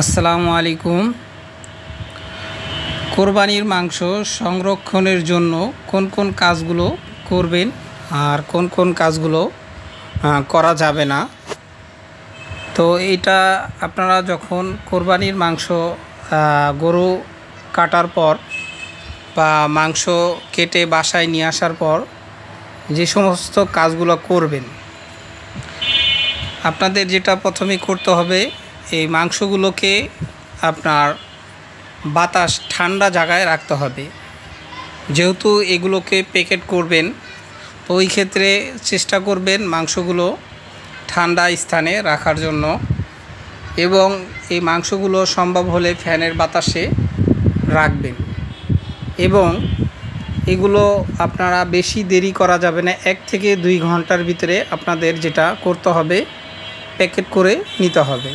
আসসালামু আলাইকুম। কোরবানির মাংস সংরক্ষণের জন্য কোন কোন কাজগুলো করবেন আর কোন কোন কাজগুলো করা যাবে না। তো এটা আপনারা যখন কোরবানির মাংস গরু কাটার পর বা মাংস কেটে বাসায় নিয়ে আসার পর যে সমস্ত কাজগুলো করবেন, আপনাদের যেটা প্রথমে করতে হবে, এই মাংসগুলোকে আপনার বাতাস ঠান্ডা জায়গায় রাখতে হবে। যেহেতু এগুলোকে প্যাকেট করবেন, তো ওই ক্ষেত্রে চেষ্টা করবেন মাংসগুলো ঠান্ডা স্থানে রাখার জন্য, এবং এই মাংসগুলো সম্ভব হলে ফ্যানের বাতাসে রাখবেন। এবং এগুলো আপনারা বেশি দেরি করা যাবে না, 1 থেকে 2 ঘন্টার ভিতরে আপনাদের যেটা করতে হবে প্যাকেট করে নিতে হবে।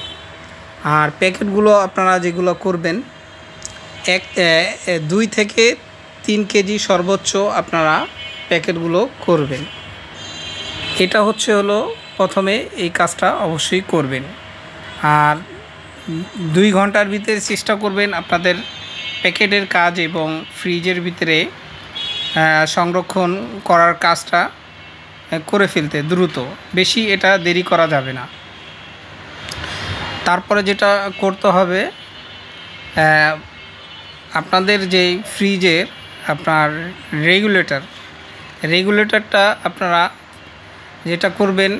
আর প্যাকেটগুলো আপনারা যেগুলো করবেন 2 থেকে 3 কেজি সর্বোচ্চ আপনারা প্যাকেটগুলো করবেন। এটা হলো প্রথমে এই কাজটা অবশ্যই করবেন। আর 2 ঘন্টার ভিতরে চেষ্টা করবেন আপনাদের প্যাকেটের কাজ এবং ফ্রিজের ভিতরে সংরক্ষণ করার কাজটা করে ফেলতে দ্রুত, বেশি এটা দেরি করা যাবে না। তারপরে যেটা করতে হবে, আপনাদের যেই ফ্রিজের আপনার রেগুলেটরটা আপনারা যেটা করবেন,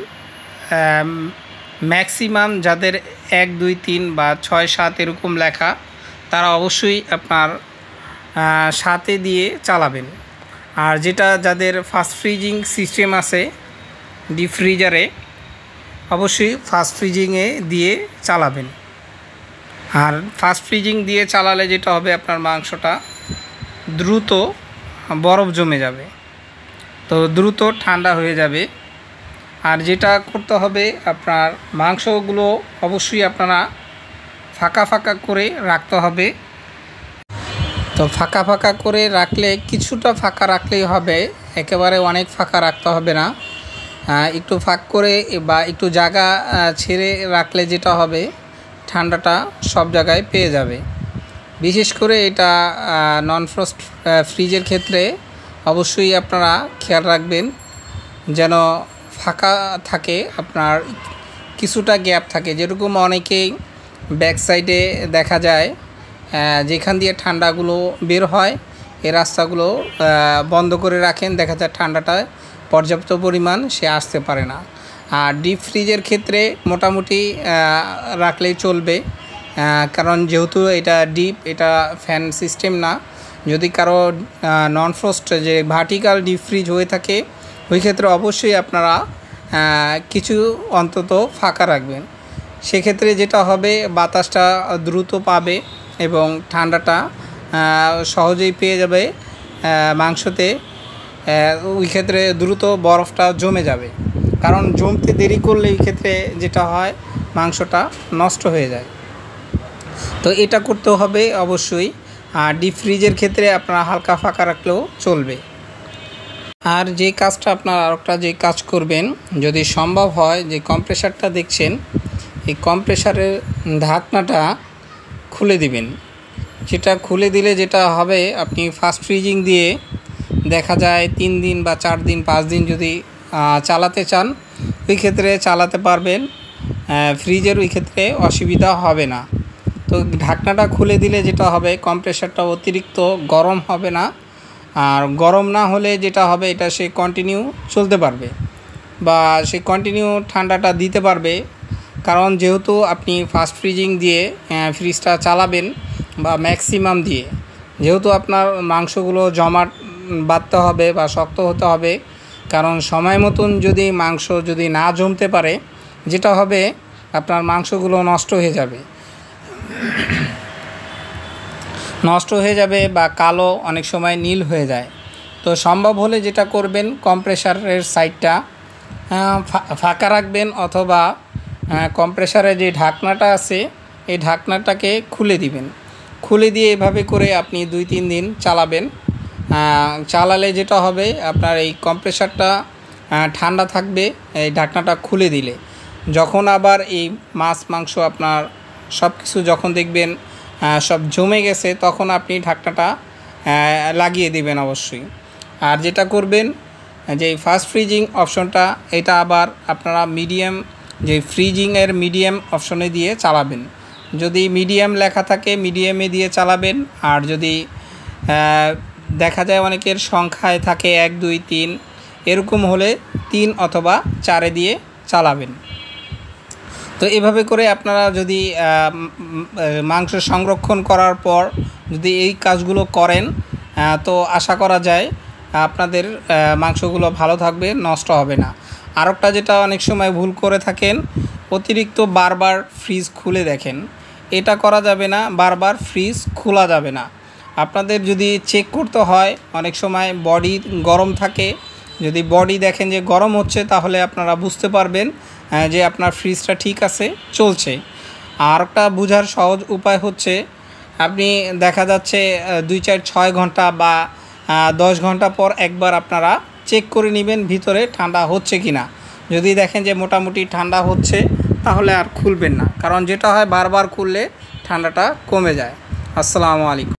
ম্যাক্সিমাম যাদের 1, 2, 3 বা 6, 7 এরকম লেখা, তারা অবশ্যই আপনার 7-এ দিয়ে চালাবেন। আর যেটা যাদের ফাস্ট ফ্রিজিং সিস্টেম আছে ডিপ ফ্রিজারে, অবশ্যই ফাস্ট ফ্রিজিংয়ে দিয়ে চালাবেন। আর ফাস্ট ফ্রিজিং দিয়ে চালালে যেটা হবে, আপনার মাংসটা দ্রুত বরফ জমে যাবে, তো দ্রুত ঠান্ডা হয়ে যাবে। আর যেটা করতে হবে, আপনার মাংসগুলো অবশ্যই আপনারা ফাঁকা ফাঁকা করে রাখতে হবে। তো ফাঁকা ফাঁকা করে রাখলে, কিছুটা ফাঁকা রাখলেই হবে, একেবারে অনেক ফাঁকা রাখতে হবে না। একটু ফাঁক করে বা একটু জায়গা ছেড়ে রাখলে যেটা হবে, ঠান্ডাটা সব জায়গায় পেয়ে যাবে। বিশেষ করে এটা নন ফ্রস্ট ফ্রিজের ক্ষেত্রে অবশ্যই আপনারা খেয়াল রাখবেন যেন ফাঁকা থাকে, আপনার কিছুটা গ্যাপ থাকে। যেরকম অনেকেই ব্যাক সাইডে দেখা যায় যেখান দিয়ে ঠান্ডাগুলো বের হয়, এই রাস্তাগুলো বন্ধ করে রাখেন, দেখা যায় ঠান্ডাটা পর্যাপ্ত পরিমাণ সে আসতে পারে না। আর ডিপ ফ্রিজের ক্ষেত্রে মোটামুটি রাখলেই চলবে, কারণ যেহেতু এটা ডিপ, এটা ফ্যান সিস্টেম না। যদি কারো নন ফ্রস্ট যে ভার্টিক্যাল ডিপ ফ্রিজ হয়ে থাকে, ওই ক্ষেত্রে অবশ্যই আপনারা কিছু অন্তত ফাঁকা রাখবেন। সেক্ষেত্রে যেটা হবে, বাতাসটা দ্রুত পাবে এবং ঠান্ডাটা সহজেই পেয়ে যাবে মাংসতে। ওই ক্ষেত্রে দ্রুত বরফটা জমে যাবে, কারণ জমতে দেরি করলে এই ক্ষেত্রে যেটা হয়, মাংসটা নষ্ট হয়ে যায়। তো এটা করতে হবে অবশ্যই। আর ডিপ ফ্রিজের ক্ষেত্রে আপনারা হালকা ফাঁকা রাখলেও চলবে। আর যে কাজটা আপনারা আরেকটা যে কাজ করবেন, যদি সম্ভব হয়, যে কম্প্রেসারটা দেখছেন, এই কম্প্রেসারের ঢাকনাটা খুলে দিবেন। যেটা খুলে দিলে যেটা হবে, আপনি ফাস্ট ফ্রিজিং দিয়ে দেখা যায় 3 দিন বা 4 দিন 5 দিন যদি চালাতে চান, ওই ক্ষেত্রে চালাতে পারবেন, ফ্রিজের ওই ক্ষেত্রে অসুবিধা হবে না। তো ঢাকনাটা খুলে দিলে যেটা হবে, কম্প্রেসারটা অতিরিক্ত গরম হবে না। আর গরম না হলে যেটা হবে, এটা সে কন্টিনিউ চলতে পারবে বা সে কন্টিনিউ ঠান্ডাটা দিতে পারবে। কারণ যেহেতু আপনি ফাস্ট ফ্রিজিং দিয়ে ফ্রিজটা চালাবেন বা ম্যাক্সিমাম দিয়ে, যেহেতু আপনার মাংসগুলো জমাট বাঁধতে হবে বা শক্ত হতে হবে। কারণ সময় মতন যদি মাংস যদি না জমতে পারে, যেটা হবে, আপনার মাংসগুলো নষ্ট হয়ে যাবে বা কালো, অনেক সময় নীল হয়ে যায়। তো সম্ভব হলে যেটা করবেন, কম্প্রেসারের সাইডটা ফাঁকা রাখবেন, অথবা কম্প্রেসারের যে ঢাকনাটা আছে, এই ঢাকনাটাকে খুলে দিবেন। খুলে দিয়ে এভাবে করে আপনি 2-3 দিন চালাবেন। চালালে যেটা হবে, আপনার এই কম্প্রেসারটা ঠান্ডা থাকবে এই ঢাকনাটা খুলে দিলে। যখন আবার এই মাছ মাংস আপনার সব কিছু যখন দেখবেন সব জমে গেছে, তখন আপনি ঢাকনাটা লাগিয়ে দিবেন অবশ্যই। আর যেটা করবেন, যে ফাস্ট ফ্রিজিং অপশনটা, এটা আবার আপনারা মিডিয়াম, যে ফ্রিজিংয়ের মিডিয়াম অপশনে দিয়ে চালাবেন। যদি মিডিয়াম লেখা থাকে মিডিয়ামে দিয়ে চালাবেন। আর যদি দেখা যায় অনেকের সংখ্যায় থাকে 1 2 3, এরকম হলে 3 অথবা 4 দিয়ে চালাবেন। তো এভাবে করে আপনারা যদি মাংস সংরক্ষণ করার পর যদি এই কাজগুলো করেন, তো আশা করা যায় আপনাদের মাংসগুলো ভালো থাকবে, নষ্ট হবে না। আরেকটা যেটা অনেক সময় ভুল করে থাকেন, অতিরিক্ত বারবার ফ্রিজ খুলে দেখেন। এটা করা যাবে না, বারবার ফ্রিজ খোলা যাবে না। আপনাদের যদি চেক করতে হয়, অনেক সময় বডি গরম থাকে, যদি বডি দেখেন যে গরম হচ্ছে, তাহলে আপনারা বুঝতে পারবেন যে আপনার ফ্রিজটা ঠিক আছে, চলছে। আর একটা বোঝার সহজ উপায় হচ্ছে, আপনি দেখা যাচ্ছে 2 4 6 ঘন্টা বা 10 ঘন্টা পর একবার আপনারা চেক করে নেবেন ভিতরে ঠান্ডা হচ্ছে কি না। যদি দেখেন যে মোটামুটি ঠান্ডা হচ্ছে, তাহলে আর খুলবেন না, কারণ যেটা হয় বারবার খুললে ঠান্ডাটা কমে যায়। আসসালামু আলাইকুম।